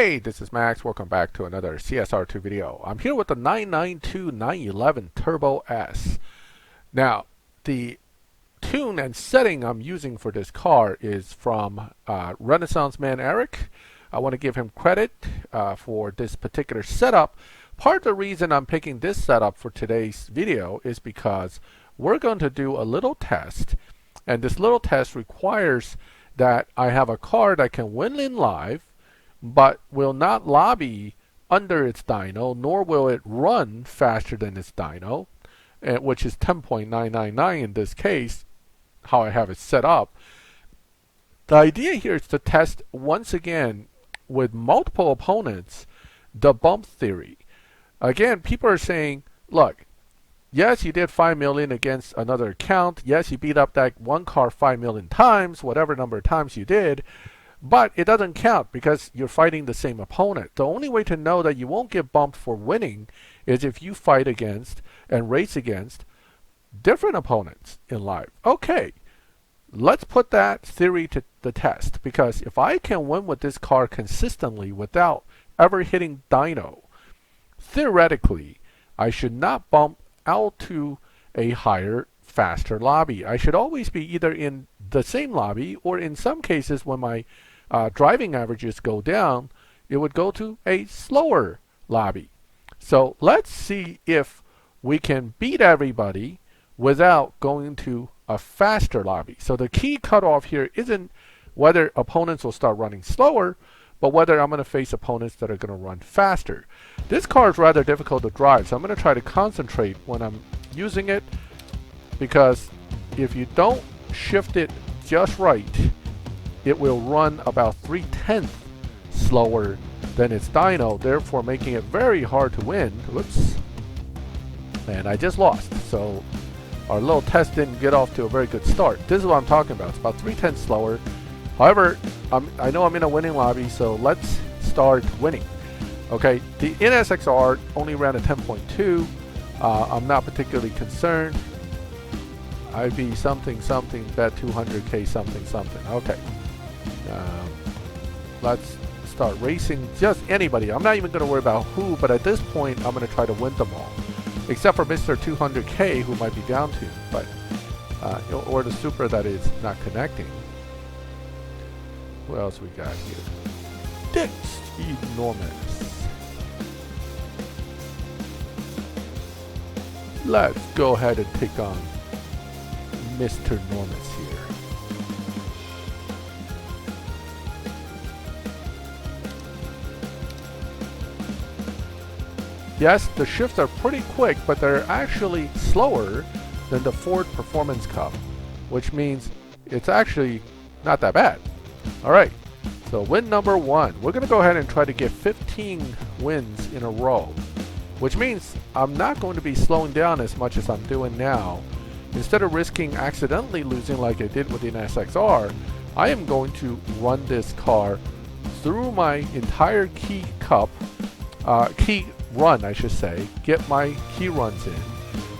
Hey, this is Max. Welcome back to another CSR2 video. I'm here with the 992 911 Turbo S. Now, the tune and setting I'm using for this car is from Renaissance Man Eric. I want to give him credit for this particular setup. Part of the reason I'm picking this setup for today's video is because we're going to do a little test, and this little test requires that I have a car that can win in live but will not lobby under its dyno, nor will it run faster than its dyno, which is 10.999 in this case, how I have it set up. The idea here is to test once again with multiple opponents the bump theory. Again, people are saying, look, yes, you did 5 million against another account. Yes, you beat up that one car 5 million times, whatever number of times you did. But it doesn't count because you're fighting the same opponent. The only way to know that you won't get bumped for winning is if you fight against and race against different opponents in live. Okay, let's put that theory to the test, because if I can win with this car consistently without ever hitting dyno, theoretically, I should not bump out to a higher, faster lobby. I should always be either in the same lobby, or in some cases when my driving averages go down, it would go to a slower lobby. So let's see if we can beat everybody without going to a faster lobby. So the key cutoff here isn't whether opponents will start running slower, but whether I'm going to face opponents that are going to run faster. This car is rather difficult to drive, so I'm going to try to concentrate when I'm using it, because if you don't shift it just right, it will run about 3/10 slower than its dyno, therefore making it very hard to win. Whoops. And I just lost. So our little test didn't get off to a very good start. This is what I'm talking about. It's about 3/10 slower. However, I know I'm in a winning lobby, so let's start winning. Okay, the NSXR only ran a 10.2. I'm not particularly concerned. IB something something, bet 200k something something. Okay. Let's start racing just anybody. I'm not even going to worry about who, but at this point I'm going to try to win them all, except for Mr. 200k, who might be down to, but or the super that is not connecting. What else we got here? Dicks enormous. Let's go ahead and take on Mr. Enormous here. Yes, the shifts are pretty quick, but they're actually slower than the Ford Performance Cup, which means it's actually not that bad. All right, so win number 1. We're going to go ahead and try to get 15 wins in a row, which means I'm not going to be slowing down as much as I'm doing now. Instead of risking accidentally losing like I did with the NSXR, I am going to run this car through my entire key run, I should say, get my key runs in.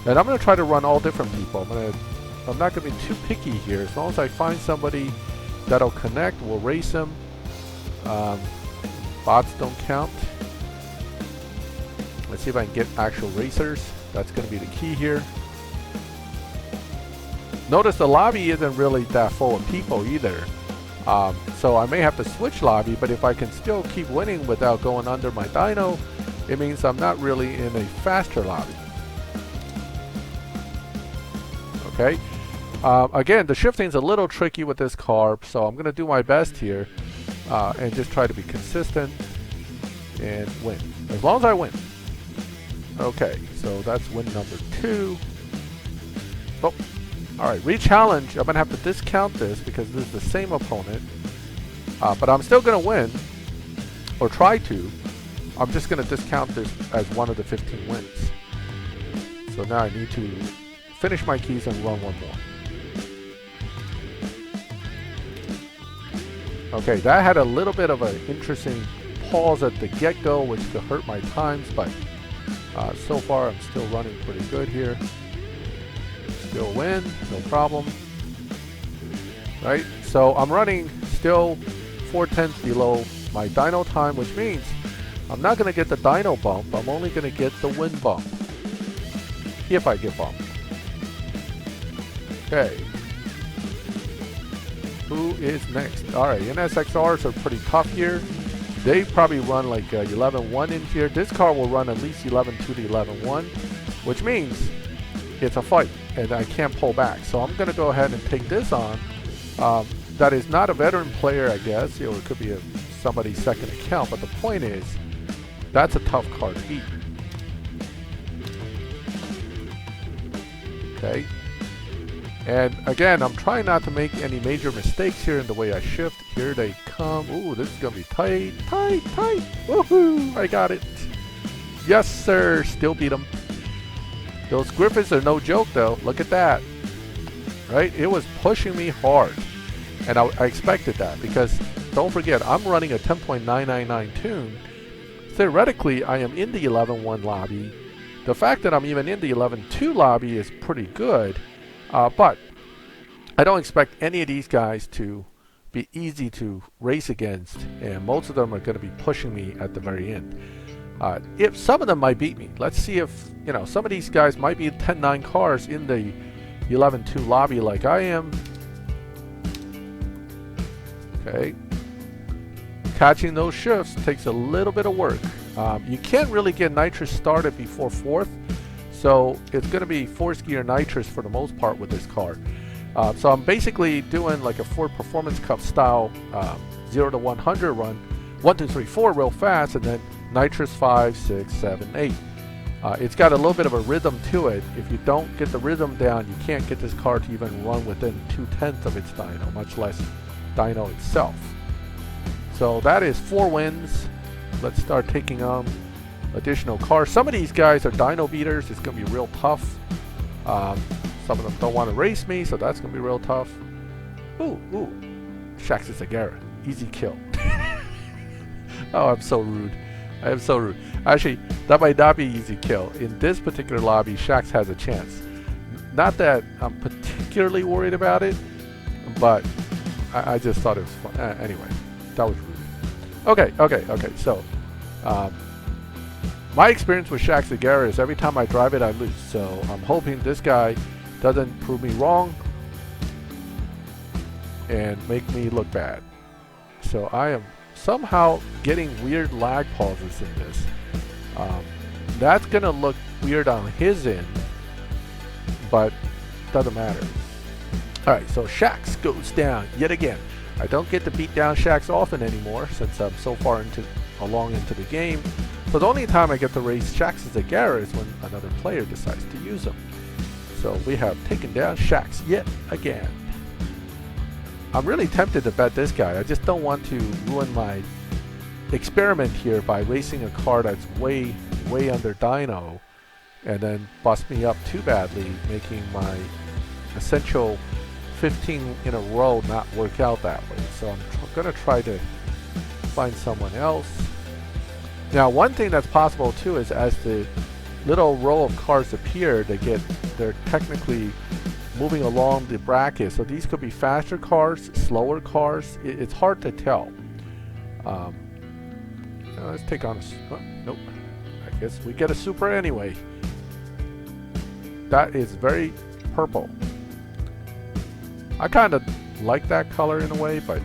And I'm going to try to run all different people. I'm not going to be too picky here. As long as I find somebody that'll connect, we'll race them. Bots don't count. Let's see if I can get actual racers. That's going to be the key here. Notice the lobby isn't really that full of people either. So I may have to switch lobby, but if I can still keep winning without going under my dyno, it means I'm not really in a faster lobby. Okay. Again, the shifting's a little tricky with this car, so I'm going to do my best here and just try to be consistent and win. As long as I win. Okay, so that's win number 2. Oh. Alright, re-challenge. I'm going to have to discount this because this is the same opponent. But I'm still going to win. Or try to. I'm just going to discount this as one of the 15 wins. So now I need to finish my keys and run one more. Okay, that had a little bit of an interesting pause at the get-go, which could hurt my times, but so far I'm still running pretty good here. Still win, no problem. Right, so I'm running still 4/10 below is my dyno time, which means I'm not going to get the dyno bump. I'm only going to get the win bump. If I get bumped. Okay. Who is next? Alright, NSXRs are pretty tough here. They probably run like 11.1 in here. This car will run at least 11.2 to 11.1, which means it's a fight and I can't pull back. So I'm going to go ahead and take this on. That is not a veteran player, I guess. You know, it could be somebody's second account, but the point is, that's a tough car to beat. Okay. And again, I'm trying not to make any major mistakes here in the way I shift. Here they come. Ooh, this is going to be tight, tight, tight. Woohoo! I got it. Yes, sir. Still beat them. Those Griffiths are no joke, though. Look at that. Right? It was pushing me hard. And I expected that because, don't forget, I'm running a 10.999 tune. Theoretically, I am in the 11.1 lobby. The fact that I'm even in the 11.2 lobby is pretty good. But I don't expect any of these guys to be easy to race against, and most of them are going to be pushing me at the very end. If some of them might beat me, let's see if, you know, some of these guys might be 10.9 cars in the 11.2 lobby like I am. Okay. Catching those shifts takes a little bit of work. You can't really get nitrous started before 4th. So it's going to be 4th-gear nitrous for the most part with this car. So I'm basically doing like a Ford Performance Cup style 0 to 100 run, 1, 2, 3, 4 real fast, and then nitrous 5, 6, 7, 8. It's got a little bit of a rhythm to it. If you don't get the rhythm down, you can't get this car to even run within 2/10 of its dyno, much less dyno itself. So that is 4 wins. Let's start taking on additional cars. Some of these guys are dyno beaters. It's going to be real tough. Some of them don't want to race me, so that's going to be real tough. Ooh. Maxthegamer. Easy kill. Oh, I'm so rude. I am so rude. Actually, that might not be easy kill. In this particular lobby, Shax has a chance. Not that I'm particularly worried about it, but I just thought it was fun. Anyway, that was rude. Okay. So, my experience with Maxthegamer is every time I drive it, I lose. So I'm hoping this guy doesn't prove me wrong and make me look bad. So I am somehow getting weird lag pauses in this. That's going to look weird on his end, but doesn't matter. Alright, so Shax goes down yet again. I don't get to beat down Shax often anymore since I'm so far along into the game. So the only time I get to race Maxthegamer is when another player decides to use him. So we have taken down Shax yet again. I'm really tempted to bet this guy. I just don't want to ruin my experiment here by racing a car that's way under dyno and then bust me up too badly, making my essential 15 in a row not work out that way. So I'm going to try to find someone else. Now, one thing that's possible too is as the little row of cars appear, they're technically moving along the bracket. So these could be faster cars, slower cars. It's hard to tell. Let's take on nope. I guess we get a Supra anyway. That is very purple. I kind of like that color in a way, but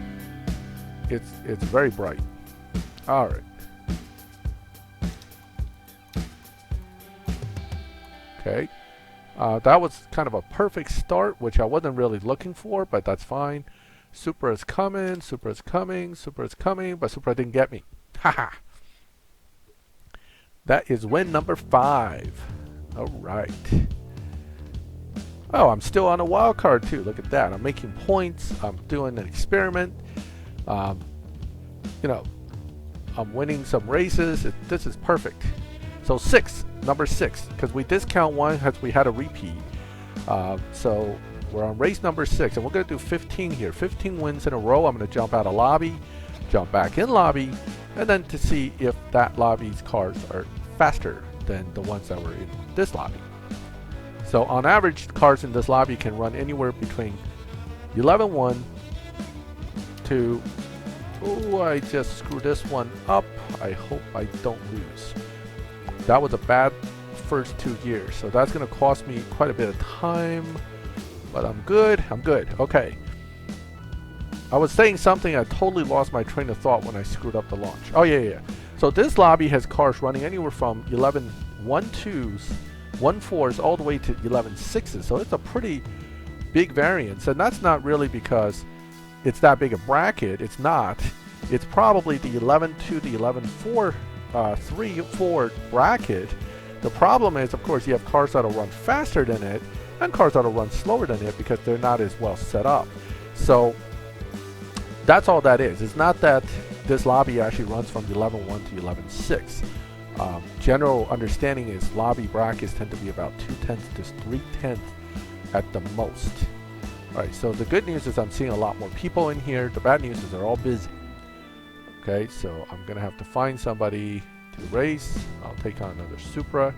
it's very bright. All right. Okay. That was kind of a perfect start, which I wasn't really looking for, but that's fine. Supra is coming, Supra is coming, Supra is coming, but Supra didn't get me. Haha. That is win number 5. All right. Oh, I'm still on a wild card too. Look at that. I'm making points. I'm doing an experiment. You know, I'm winning some races. This is perfect. So number 6, because we discount one because we had a repeat. So we're on race number 6, and we're going to do 15 here. 15 wins in a row. I'm going to jump out of lobby, jump back in lobby, and then to see if that lobby's cars are faster than the ones that were in this lobby. So on average, cars in this lobby can run anywhere between 11.1 to Oh, I just screwed this one up. I hope I don't lose. That was a bad first 2 gears, so that's going to cost me quite a bit of time. But I'm good. I'm good. Okay. I was saying something. I totally lost my train of thought when I screwed up the launch. Oh, yeah. So this lobby has cars running anywhere from 11 1.2s, 1.4s, all the way to 11 6s. So it's a pretty big variance. And that's not really because it's that big a bracket. It's not. It's probably the 11.2 to 11.4, 3-4 bracket. The problem is, of course, you have cars that'll run faster than it and cars that'll run slower than it because they're not as well set up. So that's all that is. It's not that this lobby actually runs from 11.1 to 11.6. General understanding is lobby brackets tend to be about 2/10 to 3/10 at the most. Alright, so the good news is I'm seeing a lot more people in here. The bad news is they're all busy. Okay, so I'm going to have to find somebody to race. I'll take on another Supra.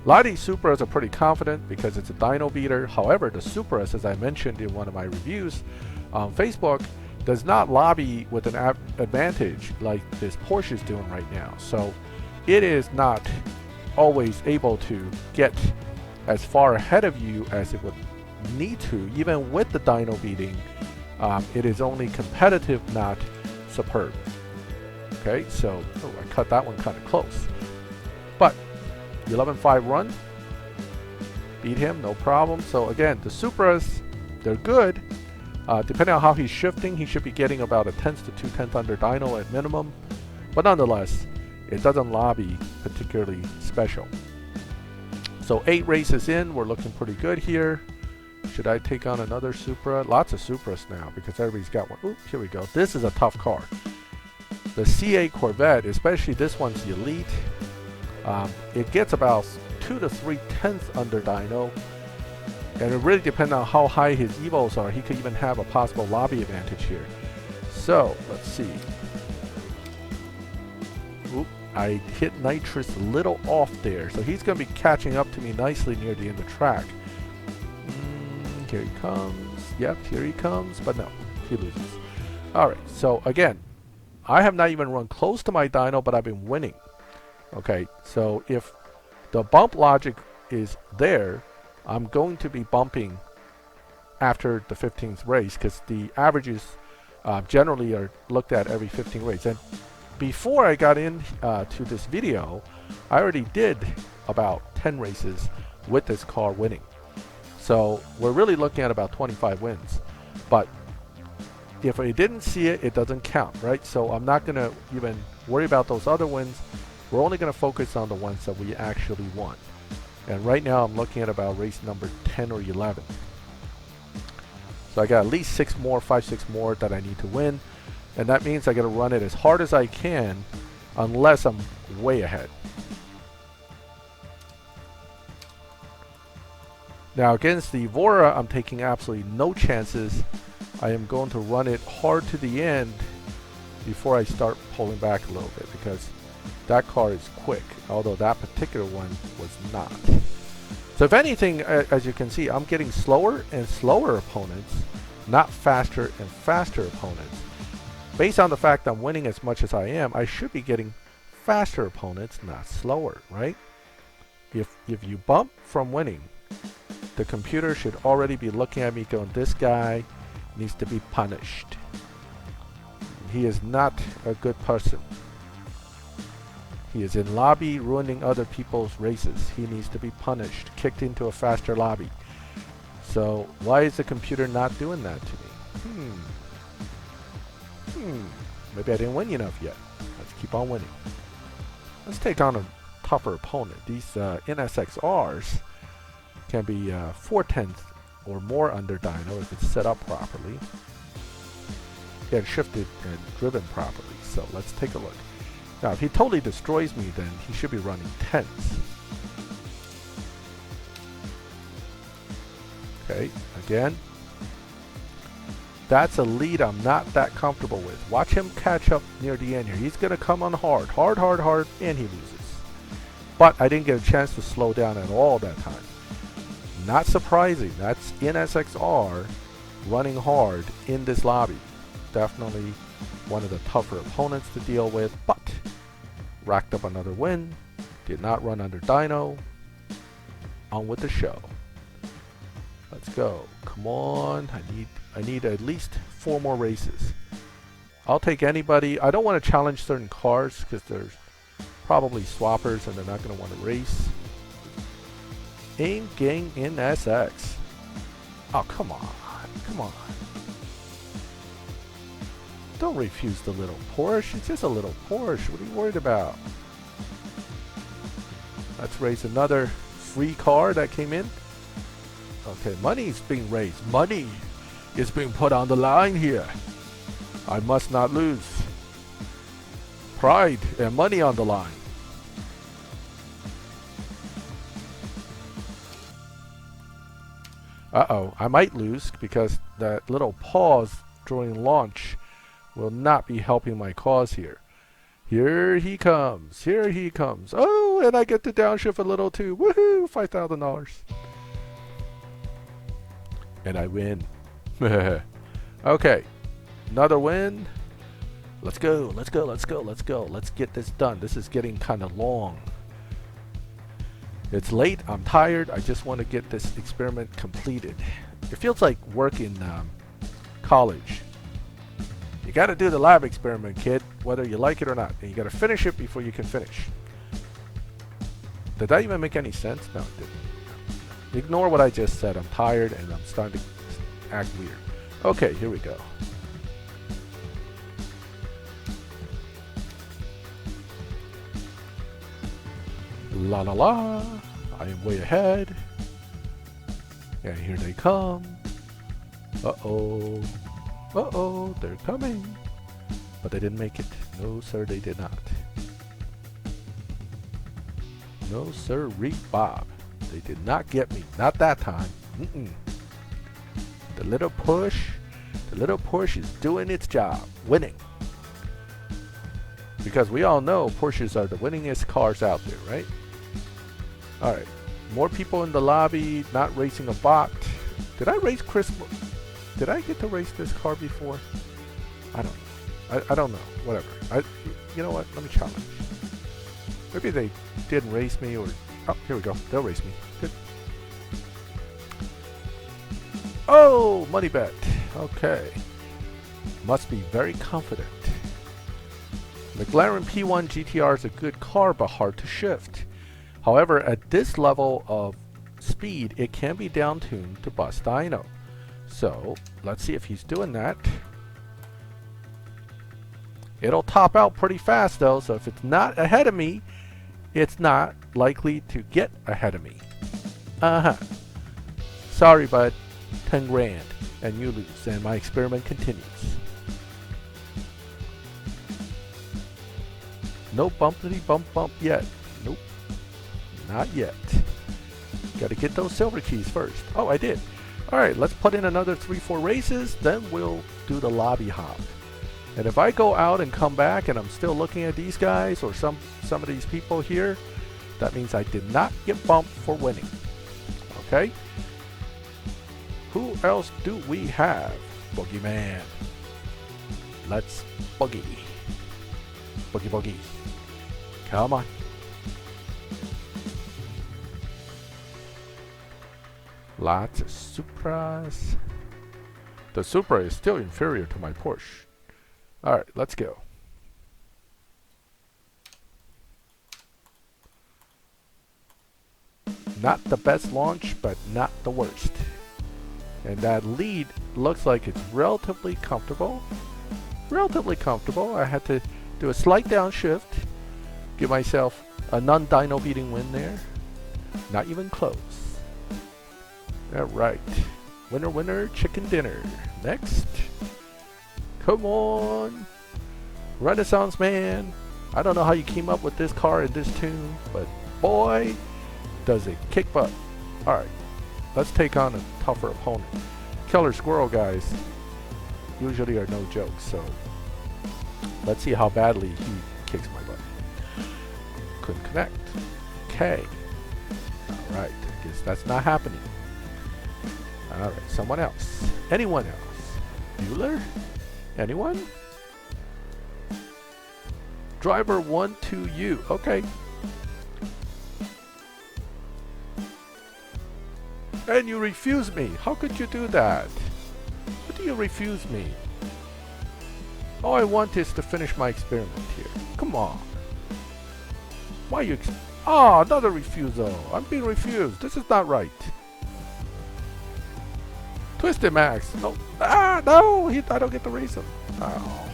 A lot of these Supras are pretty confident because it's a dyno beater. However, the Supras, as I mentioned in one of my reviews on Facebook, does not lobby with an advantage like this Porsche is doing right now. So it is not always able to get as far ahead of you as it would need to. Even with the dyno beating, it is only competitive, not superb. Okay, so I cut that one kind of close. But 11.5 run, beat him, no problem. So again, the Supras, they're good. Depending on how he's shifting, he should be getting about 1/10 to 2/10 under dyno at minimum. But nonetheless, it doesn't lobby particularly special. So 8 races in, we're looking pretty good here. Should I take on another Supra? Lots of Supras now because everybody's got one. Oops, here we go. This is a tough car. The CA Corvette, especially this one's the Elite, it gets about 2 to 3/10 under dyno. And it really depends on how high his evos are. He could even have a possible lobby advantage here. So, let's see. Oop, I hit nitrous a little off there. So he's going to be catching up to me nicely near the end of the track. Here he comes. Yep, here he comes. But no, he loses. Alright, so again, I have not even run close to my dyno, but I've been winning. Okay, so if the bump logic is there, I'm going to be bumping after the 15th race because the averages generally are looked at every 15 races. And before I got in to this video, I already did about 10 races with this car winning. So we're really looking at about 25 wins. But if I didn't see it, it doesn't count, right? So I'm not going to even worry about those other wins. We're only going to focus on the ones that we actually won. And right now I'm looking at about race number 10 or 11. So I got at least 5, 6 more that I need to win. And that means I got to run it as hard as I can unless I'm way ahead. Now against the Evora, I'm taking absolutely no chances. I am going to run it hard to the end before I start pulling back a little bit because that car is quick, although that particular one was not. So if anything, as you can see, I'm getting slower and slower opponents, not faster and faster opponents. Based on the fact I'm winning as much as I am, I should be getting faster opponents, not slower, right? If you bump from winning, the computer should already be looking at me going, this guy needs to be punished. He is not a good person. He is in lobby ruining other people's races. He needs to be punished, kicked into a faster lobby. So why is the computer not doing that to me? Maybe I didn't win enough yet. Let's keep on winning. Let's take on a tougher opponent. These NSXRs can be 4/10 or more under dyno if it's set up properly and shifted and driven properly. So let's take a look. Now, if he totally destroys me, then he should be running 10s. Okay, again. That's a lead I'm not that comfortable with. Watch him catch up near the end here. He's going to come on hard, and he loses. But I didn't get a chance to slow down at all that time. Not surprising. That's NSXR running hard in this lobby. definitely one of the tougher opponents to deal with, but racked up another win. Did not run under dyno. On with the show. Let's go. Come on. I need at least 4 more races. I'll take anybody. I don't want to challenge certain cars because there's probably swappers and they're not going to want to race. Aim Gang in SX. Oh, come on. Come on. Don't refuse the little Porsche. It's just a little Porsche. What are you worried about? Let's raise another free car that came in. Okay, money is being raised. Money is being put on the line here. I must not lose. Pride and money on the line. Uh-oh, I might lose because that little pause during launch will not be helping my cause here. Here he comes. Here he comes. Oh, and I get to downshift a little too. Woohoo! $5,000. And I win. Okay. Another win. Let's go. Let's go. Let's go. Let's go. Let's get this done. This is getting kind of long. It's late. I'm tired. I just want to get this experiment completed. It feels like work in college. You got to do the lab experiment, kid, whether you like it or not. And you got to finish it before you can finish. Did that even make any sense? No, it didn't. Ignore what I just said. I'm tired and I'm starting to act weird. Okay, here we go. La la la. I am way ahead. And here they come. Uh-oh. Uh-oh, they're coming. But they didn't make it. No, sir, they did not. No, sir, Reek Bob. They did not get me. Not that time. The little push is doing its job. Winning. Because we all know Porsches are the winningest cars out there, right? Alright. More people in the lobby, not racing a bot. Did I race Chris? Did I get to race this car before? I don't know. I don't know. Whatever. You know what? Let me challenge. Maybe they didn't race me or... Oh, here we go. They'll race me. Good. Oh! Money bet. Okay. Must be very confident. McLaren P1 GTR is a good car, but hard to shift. However, at this level of speed, it can be down-tuned to bust dyno. So, let's see if he's doing that. It'll top out pretty fast though, so if it's not ahead of me, it's not likely to get ahead of me. Sorry, bud. 10 grand. And you lose, and my experiment continues. No bumpity bump yet. Nope. Not yet. Gotta get those silver keys first. Oh, I did. Alright, let's put in another 3-4 races, then we'll do the lobby hop. And if I go out and come back and I'm still looking at these guys or some of these people here, that means I did not get bumped for winning. Okay? Who else do we have? Boogeyman. Let's boogie. Boogie. Come on. Lots of Supras. The Supra is still inferior to my Porsche. Alright, let's go. Not the best launch, but not the worst. And that lead looks like it's relatively comfortable. Relatively comfortable. I had to do a slight downshift. Give myself a non-dyno beating win there. Not even close. Alright. Winner, winner, chicken dinner. Next. Come on. Renaissance man. I don't know how you came up with this car in this tune, but boy, does it kick butt. Alright. Let's take on a tougher opponent. Killer Squirrel guys usually are no joke, so let's see how badly he kicks my butt. Couldn't connect. Okay. Alright. I guess that's not happening. Alright, someone else. Anyone else? Bueller? Anyone? Driver 1 to you. Okay. And you refuse me. How could you do that? What do you refuse me? All I want is to finish my experiment here. Come on. Why you another refusal. I'm being refused. This is not right. Twisted Max. No. No. I don't get to race him. Oh.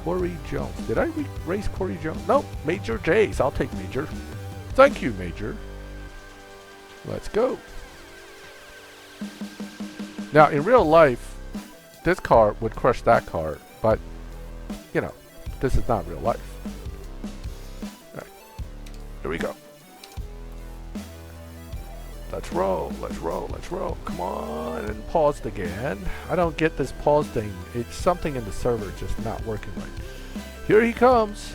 Corey Jones. Did I race Corey Jones? No. Major J's. I'll take Major. Thank you, Major. Let's go. Now, in real life, this car would crush that car, but, you know, this is not real life. All right. Here we go. Let's roll, let's roll, let's roll. Come on, and paused again. I don't get this pause thing. It's something in the server just not working right. Here he comes,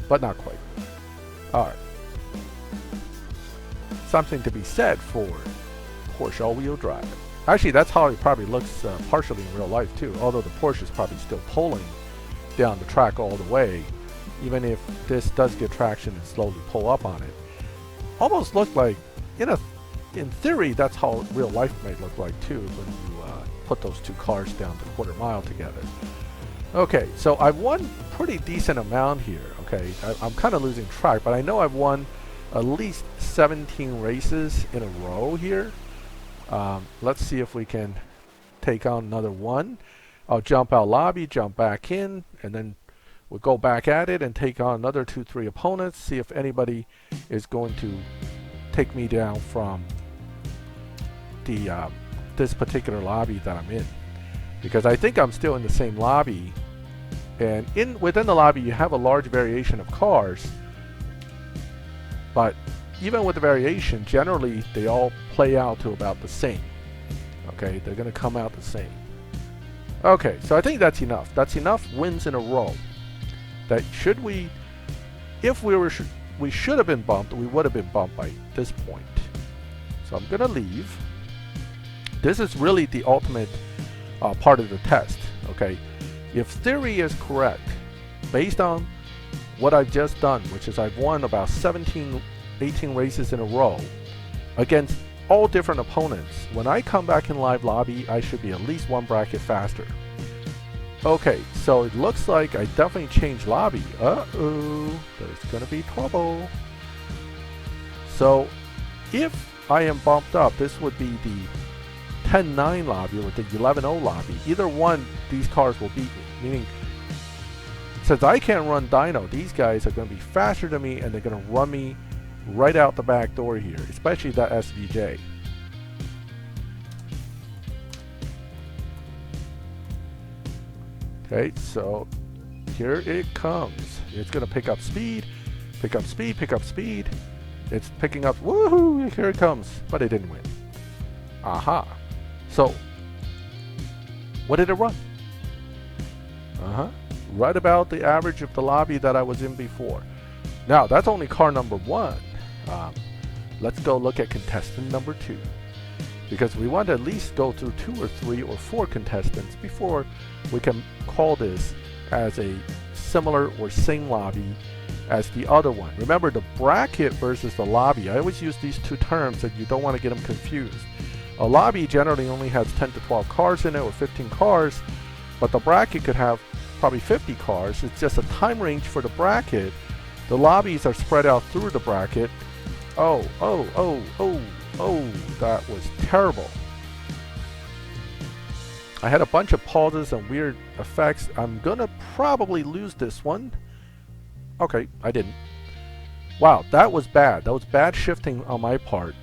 but not quite. All right. Something to be said for Porsche all-wheel drive. Actually, that's how it probably looks partially in real life too, although the Porsche is probably still pulling down the track all the way, even if this does get traction and slowly pull up on it. Almost looked like, in theory, that's how real life might look like too when you put those two cars down the quarter mile together. Okay, so I've won pretty decent amount here. Okay, I'm kind of losing track, but I know I've won at least 17 races in a row here. Let's see if we can take on another one. I'll jump out lobby, jump back in, and then we'll go back at it and take on another 2-3 opponents, see if anybody is going to take me down from the this particular lobby that I'm in. Because I think I'm still in the same lobby, and within the lobby you have a large variation of cars. But even with the variation, generally they all play out to about the same. Okay, they're going to come out the same. Okay, so I think that's enough. That's enough wins in a row. That if we should have been bumped, we would have been bumped by this point. So I'm going to leave. This is really the ultimate part of the test. Okay, if theory is correct, based on what I've just done, which is I've won about 18 races in a row against all different opponents. When I come back in live lobby, I should be at least one bracket faster. Okay, so it looks like I definitely changed lobby. Uh-oh, there's gonna be trouble. So if I am bumped up, this would be the 10-9 lobby or the 11-0 lobby. Either one, these cars will beat me, meaning since I can't run dyno, these guys are going to be faster than me and they're going to run me right out the back door here, especially that SVJ. Okay, so here it comes. It's going to pick up speed, pick up speed, pick up speed. It's picking up, woohoo, here it comes, but it didn't win. Aha. So, what did it run? Right about the average of the lobby that I was in before. Now, that's only car number 1. Let's go look at contestant number 2. Because we want to at least go through 2 or 3 or 4 contestants before we can call this as a similar or same lobby as the other one. Remember, the bracket versus the lobby. I always use these two terms and you don't want to get them confused. A lobby generally only has 10 to 12 cars in it or 15 cars, but the bracket could have probably 50 cars. It's just a time range for the bracket. The lobbies are spread out through the bracket. Oh, that was terrible. I had a bunch of pauses and weird effects. I'm gonna probably lose this one. Okay, I didn't. Wow, that was bad. That was bad shifting on my part,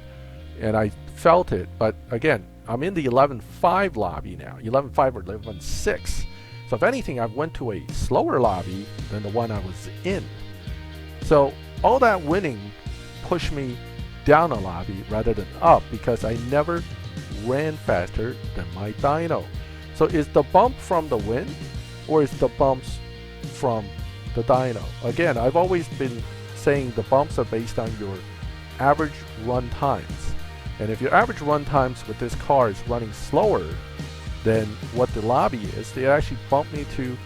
and I felt it. But again, I'm in the 11.5 lobby now, 11.5 or 11.6. So if anything, I went to a slower lobby than the one I was in. So all that winning pushed me down a lobby rather than up because I never ran faster than my dyno. So is the bump from the win or is the bumps from the dyno? Again, I've always been saying the bumps are based on your average run times. And if your average run times with this car is running slower than what the lobby is. They actually bumped me to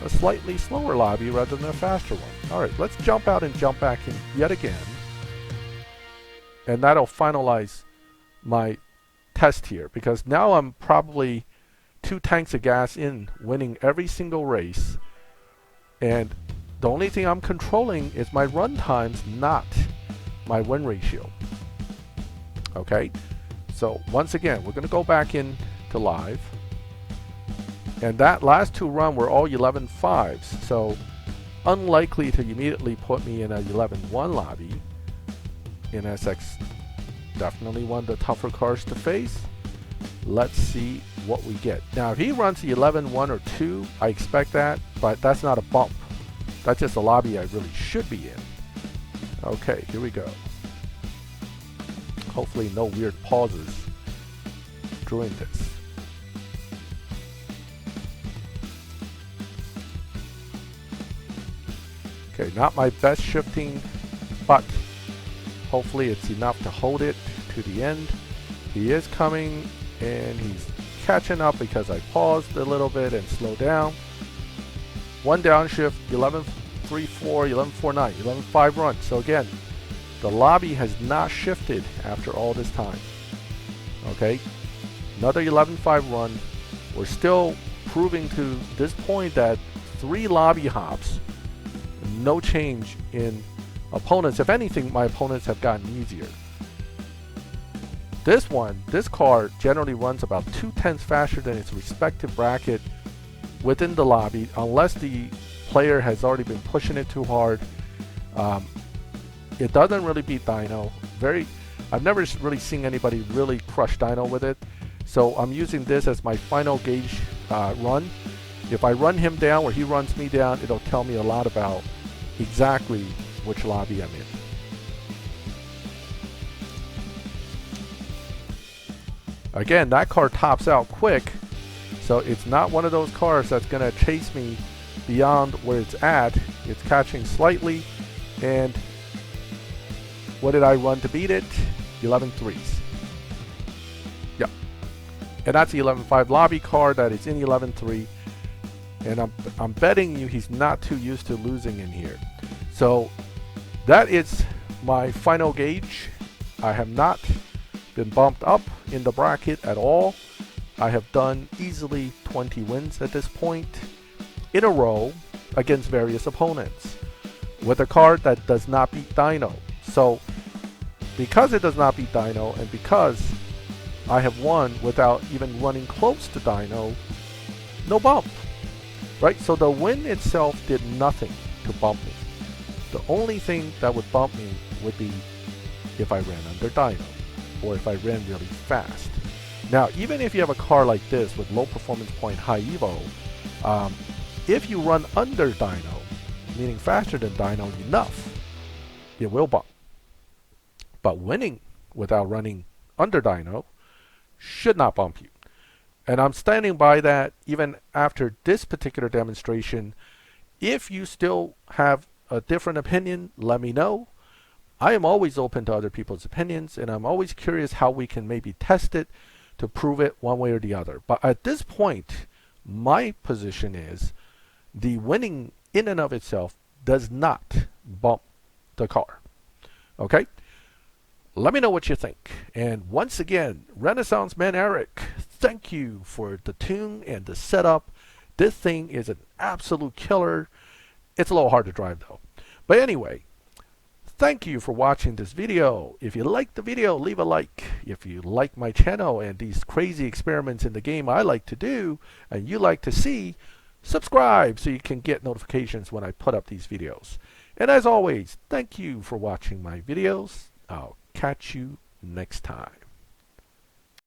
a slightly slower lobby rather than a faster one. Alright, let's jump out and jump back in yet again. And that'll finalize my test here, because now I'm probably 2 tanks of gas in, winning every single race. And the only thing I'm controlling is my run times, not my win ratio. Okay, so once again, we're going to go back in to live. And that last 2 run were all 11.5s, so unlikely to immediately put me in a 11.1 lobby. In SX, definitely one of the tougher cars to face. Let's see what we get. Now, if he runs the 11.1 or 2, I expect that, but that's not a bump. That's just a lobby I really should be in. Okay, here we go. Hopefully no weird pauses during this. Okay, not my best shifting, but hopefully it's enough to hold it to the end. He is coming, and he's catching up because I paused a little bit and slowed down. 1 downshift, 11.34, 11.49, 11.5 run. So again, the lobby has not shifted after all this time. Okay, another 11.5 run. We're still proving to this point that 3 lobby hops, no change in opponents. If anything, my opponents have gotten easier. This car generally runs about 0.2 faster than its respective bracket within the lobby, unless the player has already been pushing it too hard. It doesn't really beat dyno. I've never really seen anybody really crush dyno with it. So I'm using this as my final gauge run. If I run him down or he runs me down, it'll tell me a lot about exactly which lobby I'm in. Again, that car tops out quick, so it's not one of those cars that's going to chase me beyond where it's at. It's catching slightly, and what did I run to beat it? 11.3s. Yeah, and that's the 11.5 lobby car that is in 11.3, and I'm betting you he's not too used to losing in here. So that is my final gauge. I have not been bumped up in the bracket at all. I have done easily 20 wins at this point in a row against various opponents with a car that does not beat dyno. So because it does not beat dyno, and because I have won without even running close to dyno, no bump, right? So the win itself did nothing to bump me. The only thing that would bump me would be if I ran under dyno, or if I ran really fast. Now, even if you have a car like this with low performance point, high evo, if you run under dyno, meaning faster than dyno enough, it will bump. But winning without running under dyno should not bump you. And I'm standing by that even after this particular demonstration. If you still have a different opinion, let me know. I am always open to other people's opinions, and I'm always curious how we can maybe test it to prove it one way or the other. But at this point, my position is the winning in and of itself does not bump the car. Okay? Let me know what you think. And once again, Renaissance Man Eric, thank you for the tune and the setup. This thing is an absolute killer. It's a little hard to drive though. But anyway, thank you for watching this video. If you liked the video, leave a like. If you like my channel and these crazy experiments in the game I like to do and you like to see, subscribe so you can get notifications when I put up these videos. And as always, thank you for watching my videos. I'll catch you next time.